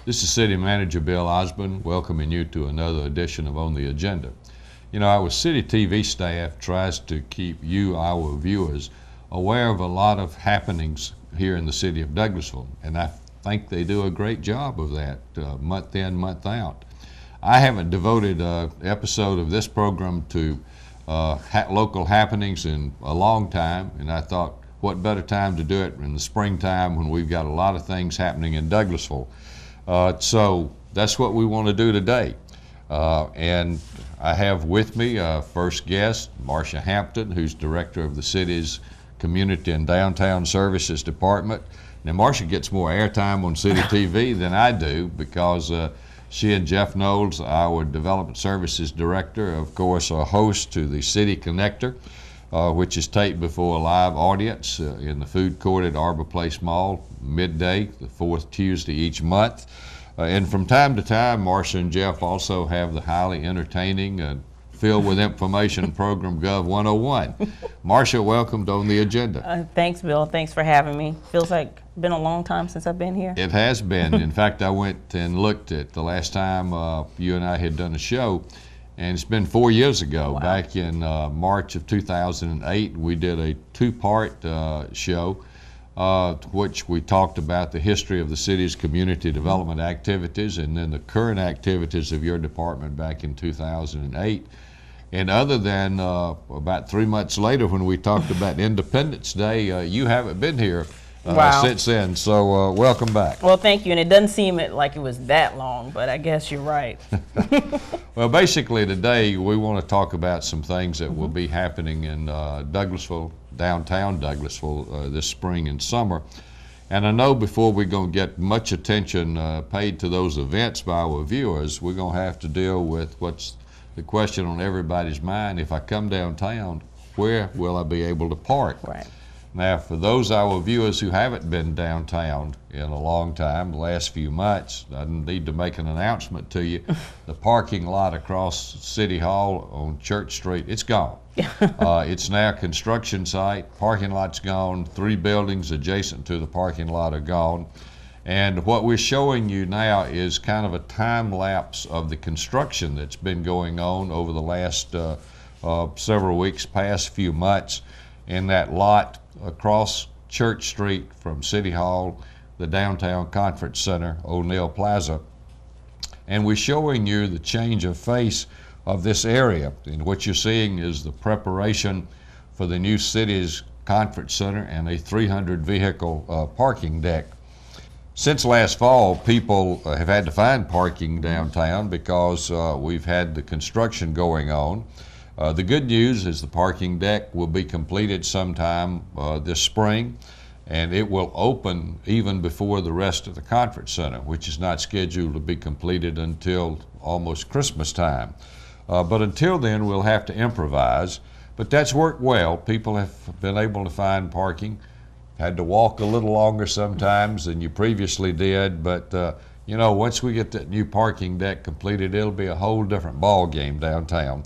This is City Manager Bill Osborne welcoming you to another edition of On the Agenda. You know, our city TV staff tries to keep you, our viewers, aware of a lot of happenings here in the city of Douglasville, and I think they do a great job of that month in, month out. I haven't devoted an episode of this program to local happenings in a long time, and I thought, what better time to do it in the springtime when we've got a lot of things happening in Douglasville. So that's what we want to do today. And I have with me first guest, Marcia Hampton, who's director of the city's Community and Downtown Services Department. Now, Marcia gets more airtime on City TV than I do because she and Jeff Knowles, our Development Services Director, of course, are hosts to the City Connector, which is taped before a live audience in the food court at Arbor Place Mall, midday, the fourth Tuesday each month. And from time to time, Marcia and Jeff also have the highly entertaining and filled with information program Gov 101. Marcia, welcome to On the Agenda. Thanks, Bill. Thanks for having me. Feels like been a long time since I've been here. It has been. In fact, I went and looked at the last time you and I had done a show, and it's been 4 years ago. Wow. Back in March of 2008, we did a two-part show, which we talked about the history of the city's community development activities and then the current activities of your department back in 2008. And other than about 3 months later when we talked about Independence Day, you haven't been here since then, so welcome back. Well, thank you, and it doesn't seem like it was that long, but I guess you're right. Well, basically today we want to talk about some things that will be happening in Douglasville, downtown Douglasville, this spring and summer. And I know before we're going to get much attention paid to those events by our viewers, we're going to have to deal with what's the question on everybody's mind: if I come downtown, where will I be able to park? Right. Now, for those our viewers who haven't been downtown in a long time, the last few months, I need to make an announcement to you. The parking lot across City Hall on Church Street, it's gone. It's now a construction site. Parking lot's gone. 3 buildings adjacent to the parking lot are gone. And what we're showing you now is kind of a time lapse of the construction that's been going on over the last several weeks, past few months, in that lot across Church Street from City Hall, the Downtown Conference Center, O'Neill Plaza. And we're showing you the change of face of this area. And what you're seeing is the preparation for the new city's conference center and a 300 vehicle parking deck. Since last fall, people have had to find parking downtown because we've had the construction going on. The good news is the parking deck will be completed sometime this spring, and it will open even before the rest of the conference center, which is not scheduled to be completed until almost Christmas time. But until then, we'll have to improvise. But that's worked well. People have been able to find parking. Had to walk a little longer sometimes than you previously did, but you know, once we get that new parking deck completed, it'll be a whole different ball game downtown.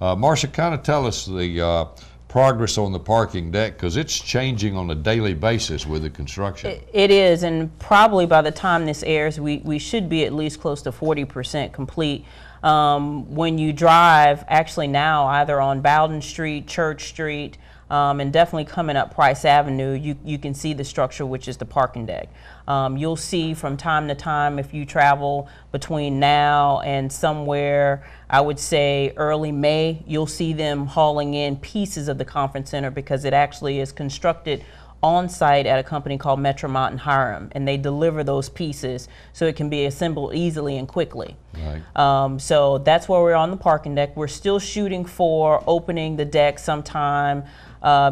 Marcia, kind of tell us the progress on the parking deck, because it's changing on a daily basis with the construction. It is, and probably by the time this airs, we should be at least close to 40% complete. When you drive, actually now, either on Bowden Street, Church Street, and definitely coming up Price Avenue, you can see the structure, which is the parking deck. You'll see from time to time, if you travel between now and somewhere, I would say early May, you'll see them hauling in pieces of the conference center because it actually is constructed on site at a company called Metromont and Hiram, and they deliver those pieces so it can be assembled easily and quickly. Right. So that's where we're on the parking deck. We're still shooting for opening the deck sometime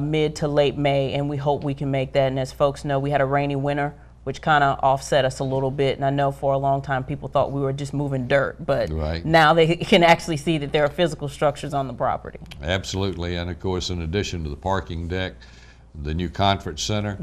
mid to late May, and we hope we can make that. And as folks know, we had a rainy winter, which kind of offset us a little bit. And I know for a long time people thought we were just moving dirt, but right. Now they can actually see that there are physical structures on the property. Absolutely, and of course, in addition to the parking deck, the new conference center.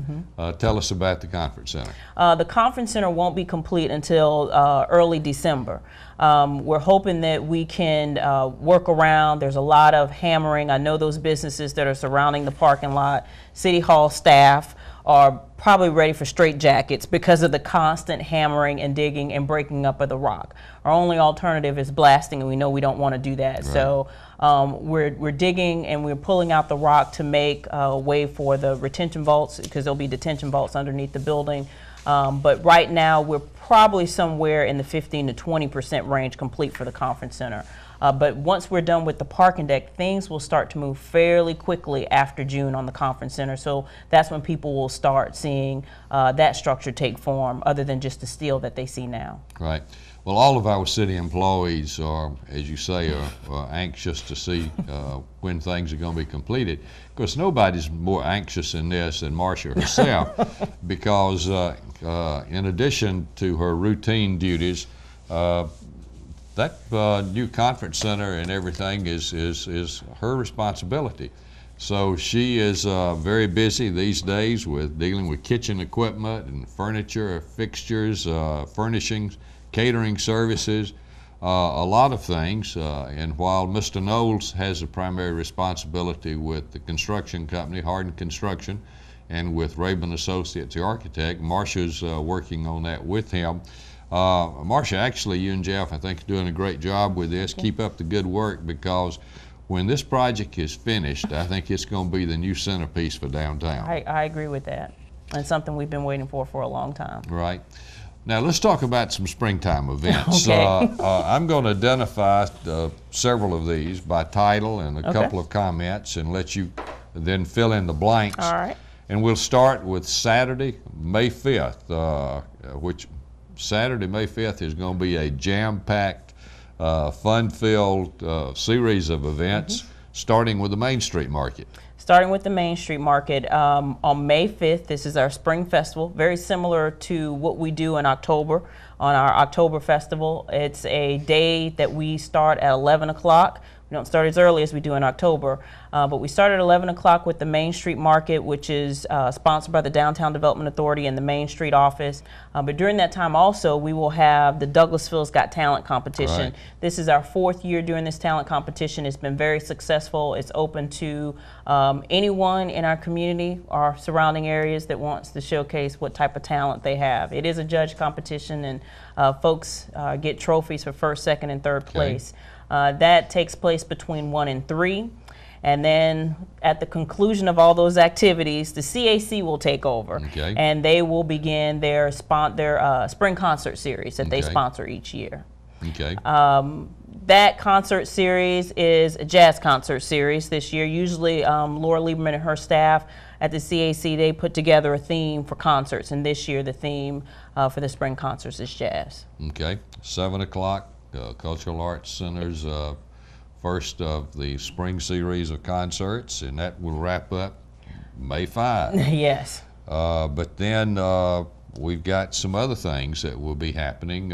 Tell us about the conference center. The conference center won't be complete until early December. We're hoping that we can work around. There's a lot of hammering. I know those businesses that are surrounding the parking lot, City Hall staff are probably ready for straitjackets because of the constant hammering and digging and breaking up of the rock. Our only alternative is blasting, and we know we don't want to do that. Right. So we're digging and we're pulling out the rock to make way for the retention vaults, because there'll be detention vaults underneath the building. But right now we're probably somewhere in the 15 to 20% range complete for the conference center. But once we're done with the parking deck, things will start to move fairly quickly after June on the conference center. So that's when people will start seeing that structure take form, other than just the steel that they see now. Right. Well, all of our city employees are, as you say, are anxious to see when things are going to be completed. Of course, nobody's more anxious in this than Marcia herself, because in addition to her routine duties, that new conference center and everything is her responsibility. So she is very busy these days with dealing with kitchen equipment and furniture, fixtures, furnishings, catering services, a lot of things. And while Mr. Knowles has the primary responsibility with the construction company, Hardin Construction, and with Rabin Associates, the architect, Marcia's working on that with him. Marcia, actually, you and Jeff, I think, are doing a great job with this. Keep up the good work, because when this project is finished, I think it's going to be the new centerpiece for downtown. I agree with that. And something we've been waiting for a long time. Right. Now, let's talk about some springtime events. Okay. I'm going to identify several of these by title and a couple of comments, and let you then fill in the blanks. All right. And we'll start with Saturday, May 5th, which Saturday, May 5th is going to be a jam-packed, fun-filled series of events, starting with the Main Street Market. Starting with the Main Street Market, on May 5th, this is our Spring Festival, very similar to what we do in October on our October Festival. It's a day that we start at 11 o'clock. We don't start as early as we do in October, but we start at 11 o'clock with the Main Street Market, which is sponsored by the Downtown Development Authority and the Main Street office. But during that time also, we will have the Douglasville's Got Talent competition. Right. This is our 4th year doing this talent competition. It's been very successful. It's open to anyone in our community or surrounding areas that wants to showcase what type of talent they have. It is a judge competition, and folks get trophies for 1st, 2nd, and 3rd place. That takes place between 1 and 3. And then at the conclusion of all those activities, the CAC will take over. Okay. And they will begin their spring concert series that they sponsor each year. Okay. That concert series is a jazz concert series this year. Usually Laura Lieberman and her staff at the CAC, they put together a theme for concerts. And this year the theme for the spring concerts is jazz. Okay. 7 o'clock. Cultural Arts Center's first of the spring series of concerts, and that will wrap up May 5. Yes. But then we've got some other things that will be happening,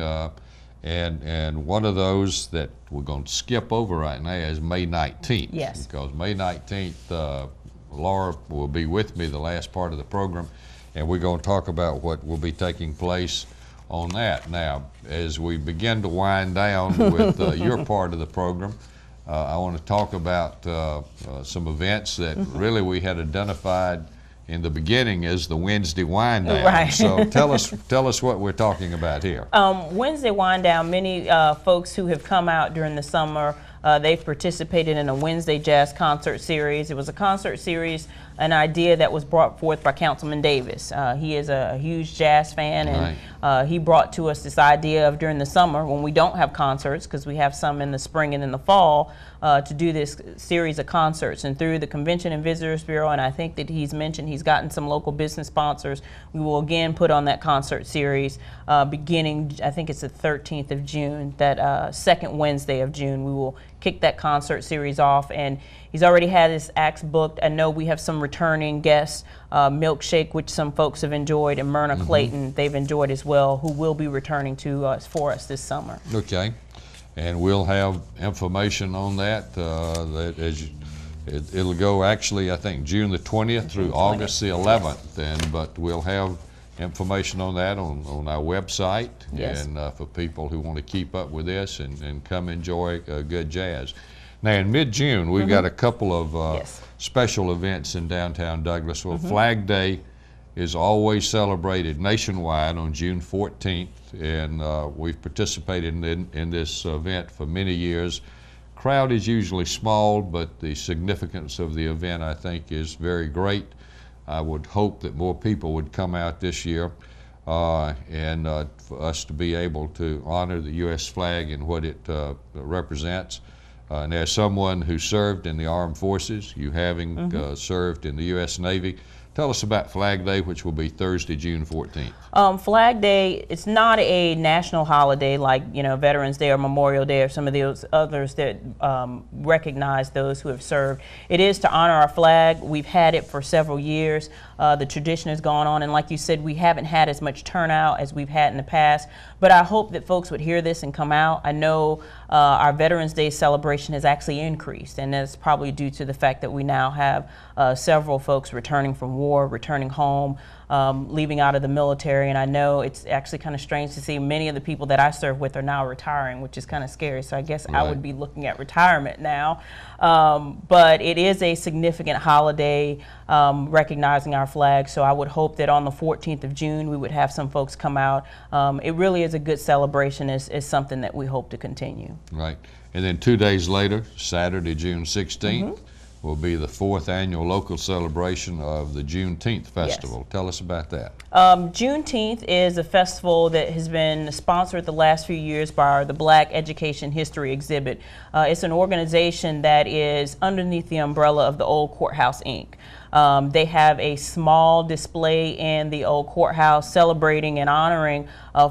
and one of those that we're going to skip over right now is May 19th. Yes. Because May 19th, Laura will be with me the last part of the program, and we're going to talk about what will be taking place on that. Now, as we begin to wind down with your part of the program, I want to talk about some events that really we had identified in the beginning as the Wednesday wind down. Right. So tell us what we're talking about here. Wednesday wind down, many folks who have come out during the summer, they've participated in a Wednesday jazz concert series. It was a concert series, an idea that was brought forth by Councilman Davis. He is a huge jazz fan, and he brought to us this idea of during the summer, when we don't have concerts, because we have some in the spring and in the fall, to do this series of concerts. And through the Convention and Visitors Bureau, and I think that he's mentioned he's gotten some local business sponsors, we will again put on that concert series beginning, I think it's the 13th of June, that second Wednesday of June. We will kick that concert series off, and he's already had his acts booked. I know we have some returning guests, Milkshake, which some folks have enjoyed, and Myrna Clayton, they've enjoyed as well, who will be returning to us for us this summer. Okay, and we'll have information on that, It'll go actually, I think, June the 20th through August the 11th, but we'll have information on that on our website, yes. and for people who want to keep up with this and come enjoy good jazz. Now in mid-June, we've got a couple of yes. special events in downtown Douglasville. Flag Day is always celebrated nationwide on June 14th, and we've participated in this event for many years. Crowd is usually small, but the significance of the event, I think, is very great. I would hope that more people would come out this year, and for us to be able to honor the U.S. flag and what it represents. And as someone who served in the armed forces, you having served in the U.S. Navy, tell us about Flag Day, which will be Thursday, June 14th. Flag Day, it's not a national holiday like, you know, Veterans Day or Memorial Day or some of those others that recognize those who have served. It is to honor our flag. We've had it for several years. The tradition has gone on, and like you said, we haven't had as much turnout as we've had in the past, but I hope that folks would hear this and come out. I know our Veterans Day celebration has actually increased, and that's probably due to the fact that we now have several folks returning from war, returning home, leaving out of the military, and I know it's actually kind of strange to see many of the people that I serve with are now retiring, which is kind of scary, so I guess I would be looking at retirement now. But it is a significant holiday recognizing our flag, so I would hope that on the 14th of June we would have some folks come out. It really is a good celebration. It's something that we hope to continue. Right. And then 2 days later, Saturday, June 16th, will be the 4th annual local celebration of the Juneteenth Festival. Yes. Tell us about that. Juneteenth is a festival that has been sponsored the last few years by the Black Education History Exhibit. It's an organization that is underneath the umbrella of the Old Courthouse, Inc. They have a small display in the old courthouse celebrating and honoring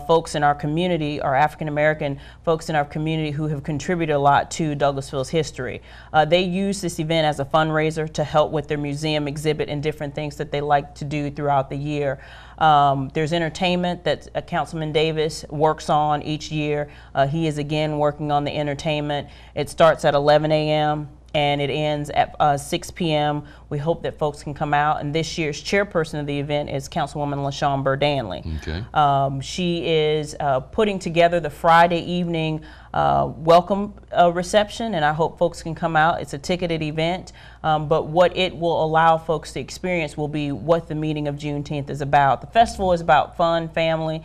folks in our community, our African-American folks in our community who have contributed a lot to Douglasville's history. They use this event as a fundraiser to help with their museum exhibit and different things that they like to do throughout the year. There's entertainment that Councilman Davis works on each year. He is again working on the entertainment. It starts at 11 a.m. and it ends at 6 p.m. We hope that folks can come out, and this year's chairperson of the event is Councilwoman LaShawn Burr-Danley. Okay. She is putting together the Friday evening welcome reception, and I hope folks can come out. It's a ticketed event, but what it will allow folks to experience will be what the meaning of Juneteenth is about. The festival is about fun, family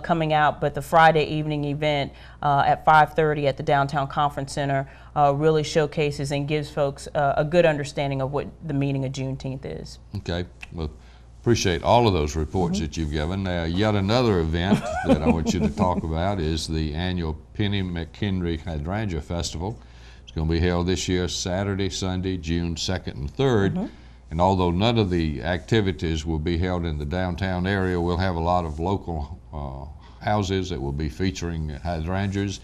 coming out, but the Friday evening event at 5:30 at the Downtown Conference Center really showcases and gives folks a good understanding of what the meaning of Juneteenth is. Okay. Well, appreciate all of those reports that you've given. Now, yet another event that I want you to talk about is the annual Penny McHenry Hydrangea Festival. It's going to be held this year Saturday, Sunday, June 2nd and 3rd. And although none of the activities will be held in the downtown area, we'll have a lot of local houses that will be featuring hydrangeas.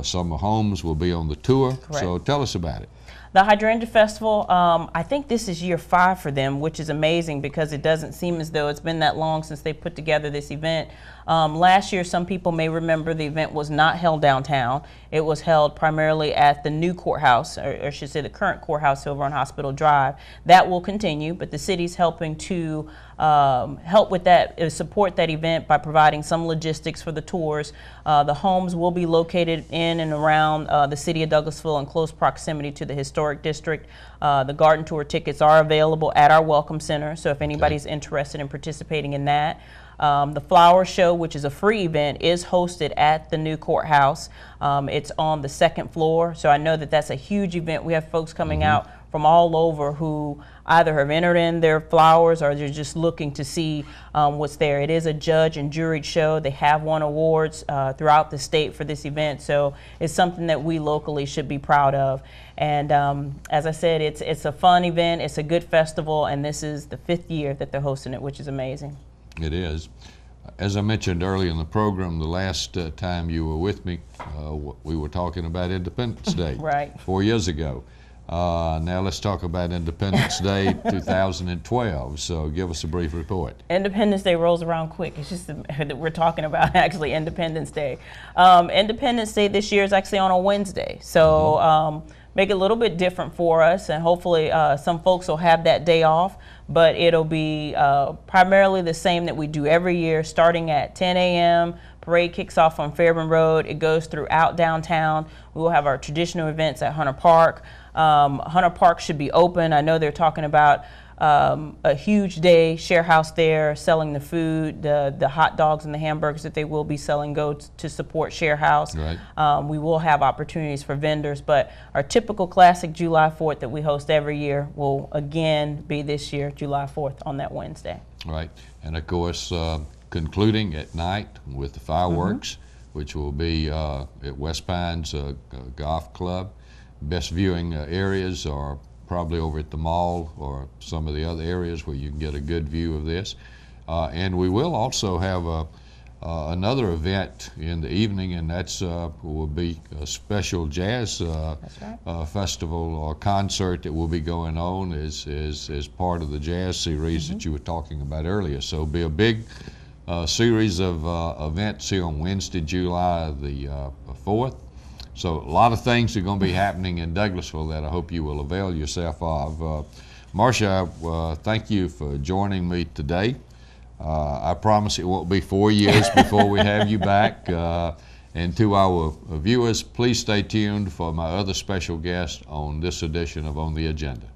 Some homes will be on the tour. Correct. So tell us about it. The Hydrangea Festival, I think this is year 5 for them, which is amazing because it doesn't seem as though it's been that long since they put together this event. Last year, some people may remember the event was not held downtown. It was held primarily at the new courthouse, or I should say the current courthouse over on Hospital Drive. That will continue, but the city's helping to help with that, support that event by providing some logistics for the tours. The homes will be located in and around the city of Douglasville in close proximity to the historic district. The garden tour tickets are available at our Welcome Center, so if anybody's interested in participating in that. The flower show, which is a free event, is hosted at the new courthouse. It's on the 2nd floor, so I know that that's a huge event. We have folks coming out from all over who either have entered in their flowers or they're just looking to see what's there. It is a judge and juried show. They have won awards throughout the state for this event, so it's something that we locally should be proud of. And as I said, it's a fun event, it's a good festival, and this is the 5th year that they're hosting it, which is amazing. It is. As I mentioned early in the program, the last time you were with me, we were talking about Independence Day. Right. 4 years ago. Now let's talk about Independence Day 2012. So give us a brief report. Independence Day rolls around quick. It's just that we're talking about actually Independence Day. Independence Day this year is actually on a Wednesday. So make it a little bit different for us, and hopefully some folks will have that day off, but it'll be primarily the same that we do every year, starting at 10 a.m. Parade kicks off on Fairburn Road. It goes throughout downtown. We will have our traditional events at Hunter Park. Hunter Park should be open. I know they're talking about a huge day, share house there, selling the food, the hot dogs and the hamburgers that they will be selling go to support share house. Right. We will have opportunities for vendors, but our typical classic July 4th that we host every year will again be this year, July 4th on that Wednesday. Right, and of course, concluding at night with the fireworks, which will be at West Pines Golf Club. Best viewing areas are probably over at the mall or some of the other areas where you can get a good view of this. And we will also have another event in the evening, and that's will be a special jazz festival or concert that will be going on as part of the jazz series that you were talking about earlier. So it'll be a big series of events here on Wednesday, July the 4th. So a lot of things are going to be happening in Douglasville that I hope you will avail yourself of. Marcia, thank you for joining me today. I promise it won't be 4 years before we have you back. And to our viewers, please stay tuned for my other special guest on this edition of On the Agenda.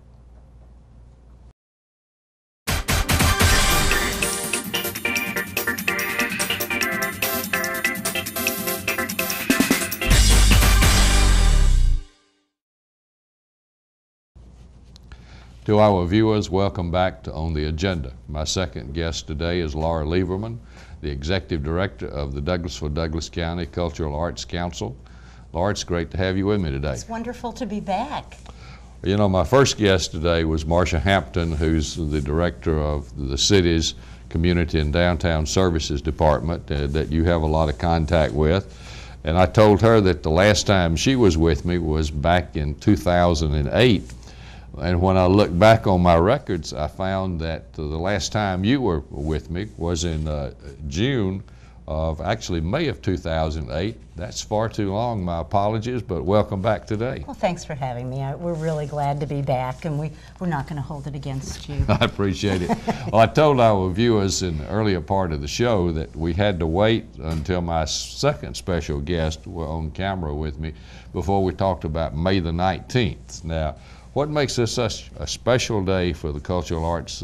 To our viewers, welcome back to On the Agenda. My second guest today is Laura Lieberman, the Executive Director of the Douglasville Douglas County Cultural Arts Council. Laura, it's great to have you with me today. It's wonderful to be back. You know, my first guest today was Marcia Hampton, who's the Director of the city's Community and Downtown Services Department that you have a lot of contact with. And I told her that the last time she was with me was back in 2008. And when I look back on my records, I found that the last time you were with me was in June of actually May of 2008. That's far too long, my apologies, but welcome back today. Well, thanks for having me. We're really glad to be back, and we're not going to hold it against you. I appreciate it. Well, I told our viewers in the earlier part of the show that we had to wait until my second special guest were on camera with me before we talked about May the 19th. Now, what makes this such a special day for the Cultural Arts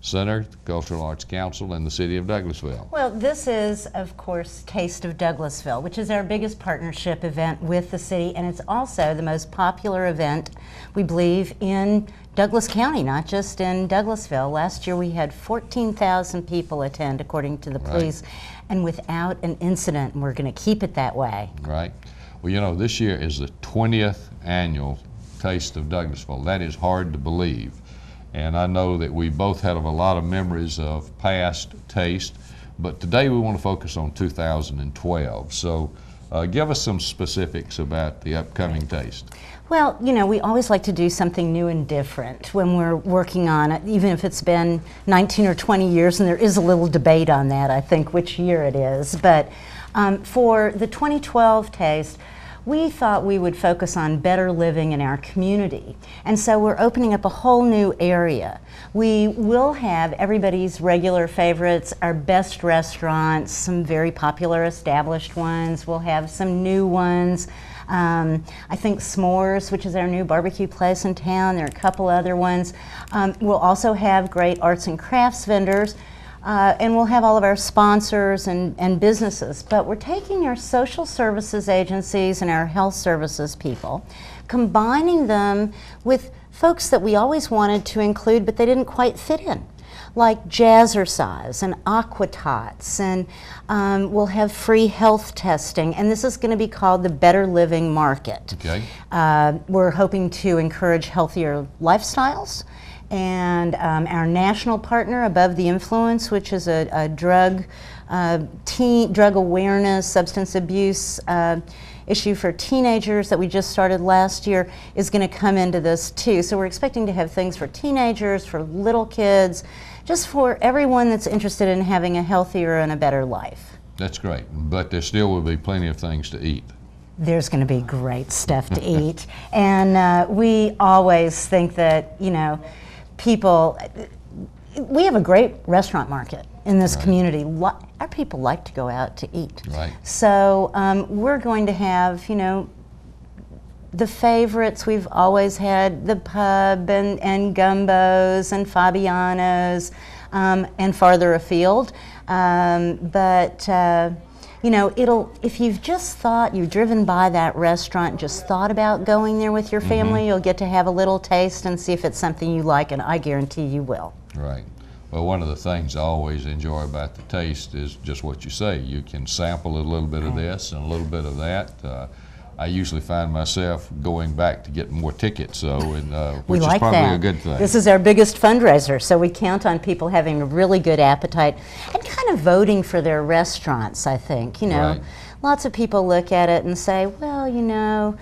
Center, the Cultural Arts Council, and the City of Douglasville? Well, this is, of course, Taste of Douglasville, which is our biggest partnership event with the city, and it's also the most popular event, we believe, in Douglas County, not just in Douglasville. Last year we had 14,000 people attend, according to the police, and without an incident, and we're going to keep it that way. Right. Well, you know, this year is the 20th annual Taste of Douglasville. That is hard to believe. And I know that we both have a lot of memories of past Taste, but today we want to focus on 2012. So give us some specifics about the upcoming Taste. Well, you know, we always like to do something new and different when we're working on it, even if it's been 19 or 20 years, and there is a little debate on that, I think, which year it is. But for the 2012 Taste, we thought we would focus on better living in our community. And so we're opening up a whole new area. We will have everybody's regular favorites, our best restaurants, some very popular established ones. We'll have some new ones. I think S'mores, which is our new barbecue place in town. There are a couple other ones. We'll also have great arts and crafts vendors. And we'll have all of our sponsors and businesses. But we're taking our social services agencies and our health services people, combining them with folks that we always wanted to include, but they didn't quite fit in, like Jazzercise and Aquatots, and we'll have free health testing. And this is going to be called the Better Living Market. Okay. We're hoping to encourage healthier lifestyles. And our national partner, Above the Influence, which is a drug awareness, substance abuse issue for teenagers that we just started last year, is going to come into this too. So we're expecting to have things for teenagers, for little kids, just for everyone that's interested in having a healthier and a better life. That's great, but there still will be plenty of things to eat. there's going to be great stuff to eat. And we always think that, you know, we have a great restaurant market in this community. Our people like to go out to eat. Right. So we're going to have, you know, the favorites we've always had, the pub and gumbos and Fabiano's and farther afield. You know, if you've just you've driven by that restaurant, just thought about going there with your family, you'll get to have a little taste and see if it's something you like, and I guarantee you will. Right. Well, one of the things I always enjoy about the taste is just what you say. You can sample a little bit of this and a little bit of that. I usually find myself going back to get more tickets, which is probably a good thing. This is our biggest fundraiser, so we count on people having a really good appetite and kind of voting for their restaurants, I think. You know, lots of people look at it and say, well, you know,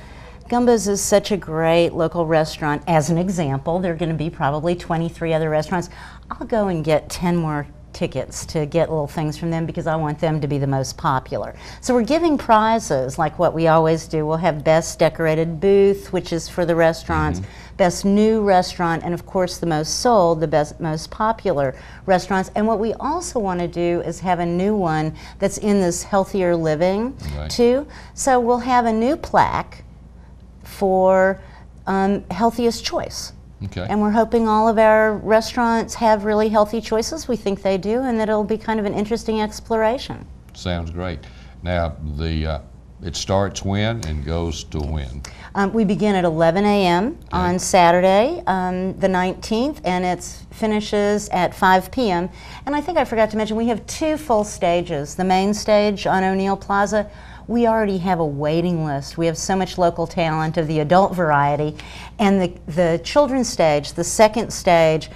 Gumbo's is such a great local restaurant. As an example, there are going to be probably 23 other restaurants. I'll go and get 10 more tickets to get little things from them because I want them to be the most popular. So we're giving prizes like what we always do. We'll have best decorated booth, which is for the restaurants, best new restaurant, and of course the most sold, the most popular restaurants. And what we also want to do is have a new one that's in this healthier living too. So we'll have a new plaque for healthiest choice. Okay. And we're hoping all of our restaurants have really healthy choices. We think they do, and that it'll be kind of an interesting exploration. Sounds great. Now, it starts when and goes to when? We begin at 11 a.m. on Saturday, the 19th, and it finishes at 5 p.m. And I think I forgot to mention, we have 2 full stages. The main stage on O'Neill Plaza, we already have a waiting list. We have so much local talent of the adult variety. And the children's stage, the second stage,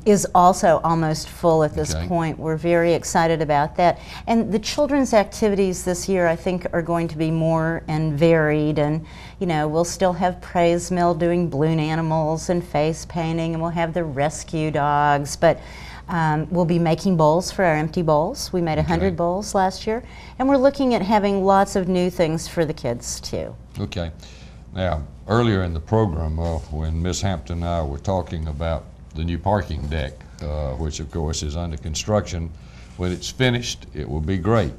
is also almost full at this point. We're very excited about that. And the children's activities this year, I think, are going to be more and varied. And, you know, we'll still have Praise Mill doing balloon animals and face painting, and we'll have the rescue dogs. But we'll be making bowls for our empty bowls. We made 100 bowls last year. And we're looking at having lots of new things for the kids, too. Okay. Now, earlier in the program, when Ms. Hampton and I were talking about the new parking deck, which of course is under construction, when it's finished, it will be great.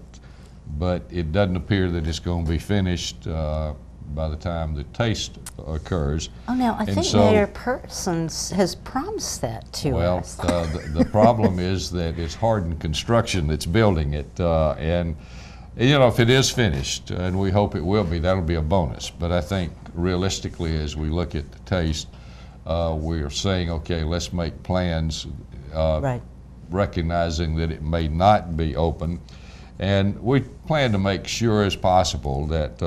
But it doesn't appear that it's going to be finished by the time the taste occurs. Oh, no, I think Mayor Persons has promised that to us. Well, the problem is that it's Hardin Construction that's building it, and you know, if it is finished, and we hope it will be, that'll be a bonus. But I think realistically, as we look at the taste, we are saying, okay, let's make plans, recognizing that it may not be open. And we plan to make sure as possible that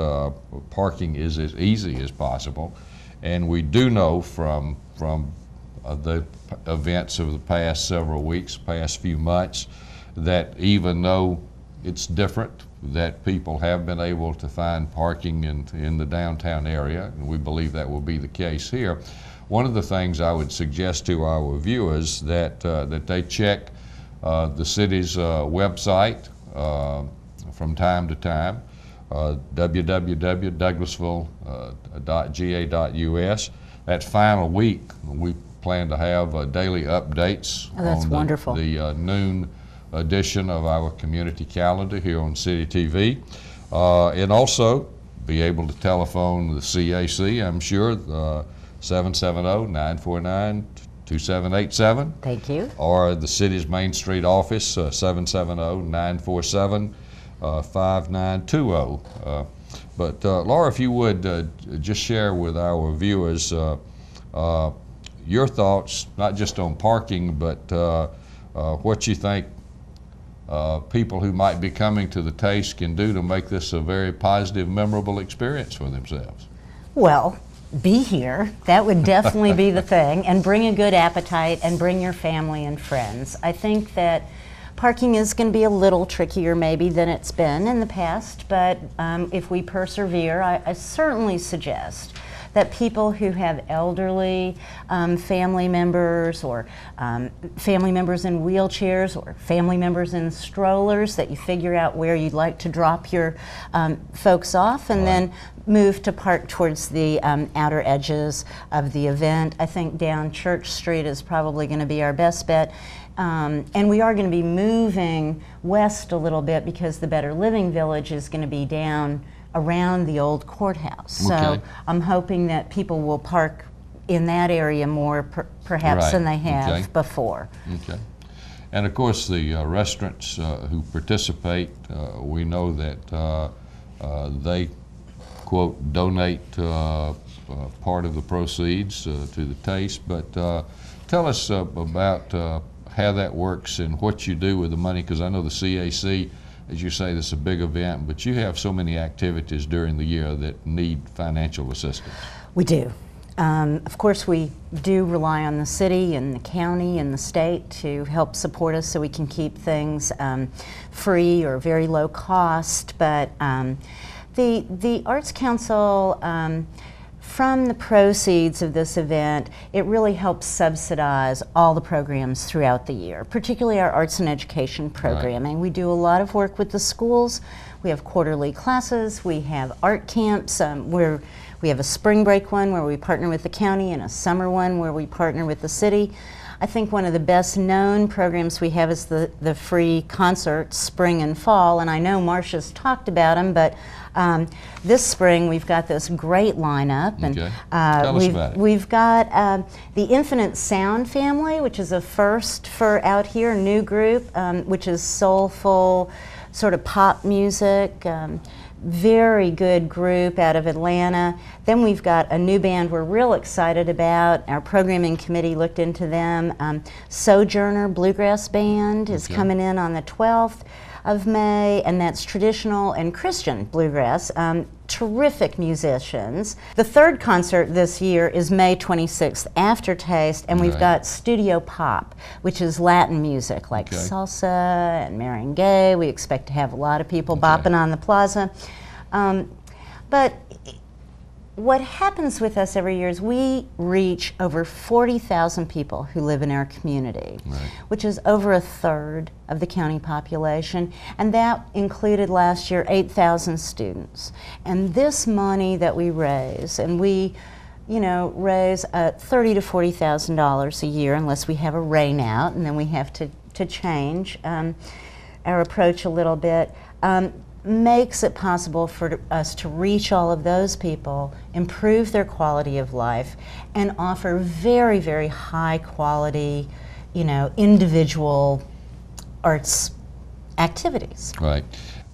parking is as easy as possible. And we do know from the events of the past several weeks, past few months, that even though it's different, that people have been able to find parking in the downtown area, and we believe that will be the case here. One of the things I would suggest to our viewers that they check the city's website from time to time, www.douglasville.ga.us. That final week, we plan to have daily updates on the noon edition of our community calendar here on City TV, and also be able to telephone the CAC, I'm sure, 770-949-2787. Thank you. Or the city's Main Street office, 770-947-5920. But Laura, if you would just share with our viewers your thoughts, not just on parking, but what you think people who might be coming to the Taste can do to make this a very positive, memorable experience for themselves. Well, be here. That would definitely be the thing. And bring a good appetite and bring your family and friends. I think that parking is going to be a little trickier maybe than it's been in the past, but if we persevere, I certainly suggest that people who have elderly family members, or family members in wheelchairs, or family members in strollers, that you figure out where you'd like to drop your folks off, and then move to park towards the outer edges of the event. I think down Church Street is probably going to be our best bet. And we are going to be moving west a little bit because the Better Living Village is going to be down around the old courthouse. So I'm hoping that people will park in that area more perhaps than they have before. Okay. And of course the restaurants who participate, we know that they, quote, donate part of the proceeds to the taste, but tell us about how that works and what you do with the money, because I know the CAC, as you say, this is a big event, but you have so many activities during the year that need financial assistance. We do. Of course, we do rely on the city and the county and the state to help support us so we can keep things free or very low cost, but the Arts Council, from the proceeds of this event, it really helps subsidize all the programs throughout the year, particularly our arts and education programming. We do a lot of work with the schools. We have quarterly classes, we have art camps, where we have a spring break one where we partner with the county, and a summer one where we partner with the city. I think one of the best known programs we have is the free concerts, spring and fall, and I know Marcia's talked about them, but this spring we've got this great lineup. And Tell us about it. We've got the Infinite Sound Family, which is a first for out here, a new group, which is soulful, sort of pop music. Very good group out of Atlanta. Then we've got a new band we're real excited about. Our programming committee looked into them. Sojourner Bluegrass Band is coming in on the 12th of May, and that's traditional and Christian bluegrass. Terrific musicians. The third concert this year is May 26th, Aftertaste, and we've got Studio Pop, which is Latin music like salsa and merengue. We expect to have a lot of people bopping on the plaza. But what happens with us every year is we reach over 40,000 people who live in our community, which is over a third of the county population, and that included last year 8,000 students. And this money that we raise, and we raise $30,000 to $40,000 a year unless we have a rain out, and then we have to change our approach a little bit, makes it possible for us to reach all of those people, improve their quality of life, and offer very, very high quality, individual arts activities. Right.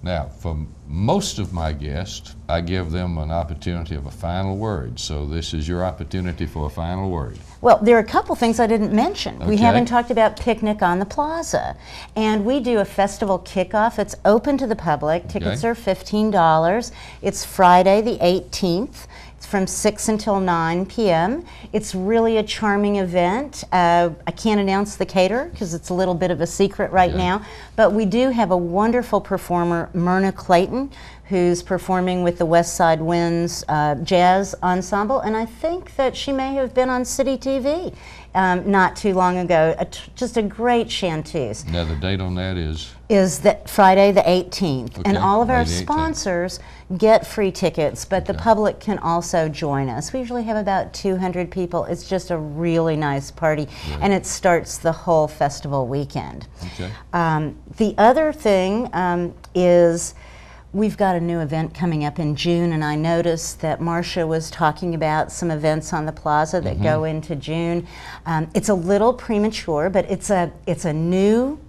Now, for most of my guests, I give them an opportunity of a final word. So this is your opportunity for a final word. Well, there are a couple things I didn't mention. We haven't talked about Picnic on the Plaza. And we do a festival kickoff. It's open to the public. Tickets are $15. It's Friday the 18th. It's from 6 until 9 p.m. It's really a charming event. I can't announce the caterer because it's a little bit of a secret right now, but we do have a wonderful performer, Myrna Clayton, who's performing with the West Side Winds Jazz Ensemble, and I think that she may have been on City TV not too long ago. Just a great chanteuse. Now the date on that is? Is that Friday the 18th. And all of our sponsors get free tickets, but the public can also join us. We usually have about 200 people. It's just a really nice party, and it starts the whole festival weekend. The other thing is we've got a new event coming up in June, and I noticed that Marcia was talking about some events on the plaza that go into June. It's a little premature, but it's a new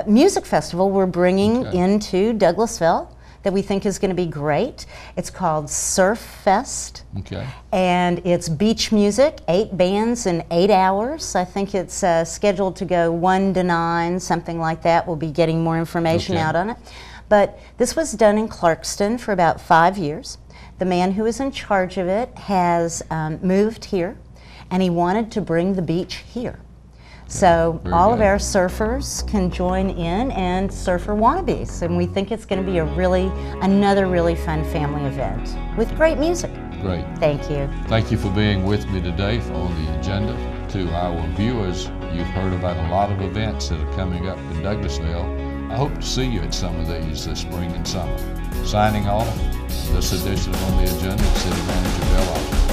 music festival we're bringing into Douglasville that we think is going to be great. It's called Surf Fest, and it's beach music, 8 bands in 8 hours. I think it's scheduled to go 1 to 9, something like that. We'll be getting more information out on it. But this was done in Clarkston for about 5 years. The man who is in charge of it has moved here, and he wanted to bring the beach here. So all of our surfers can join in and surfer wannabes, and we think it's going to be another really fun family event with great music. Great. Thank you. Thank you for being with me today on the agenda. To our viewers, you've heard about a lot of events that are coming up in Douglasville. I hope to see you at some of these this spring and summer. Signing off, this edition on the agenda, City Manager Bill Osborne.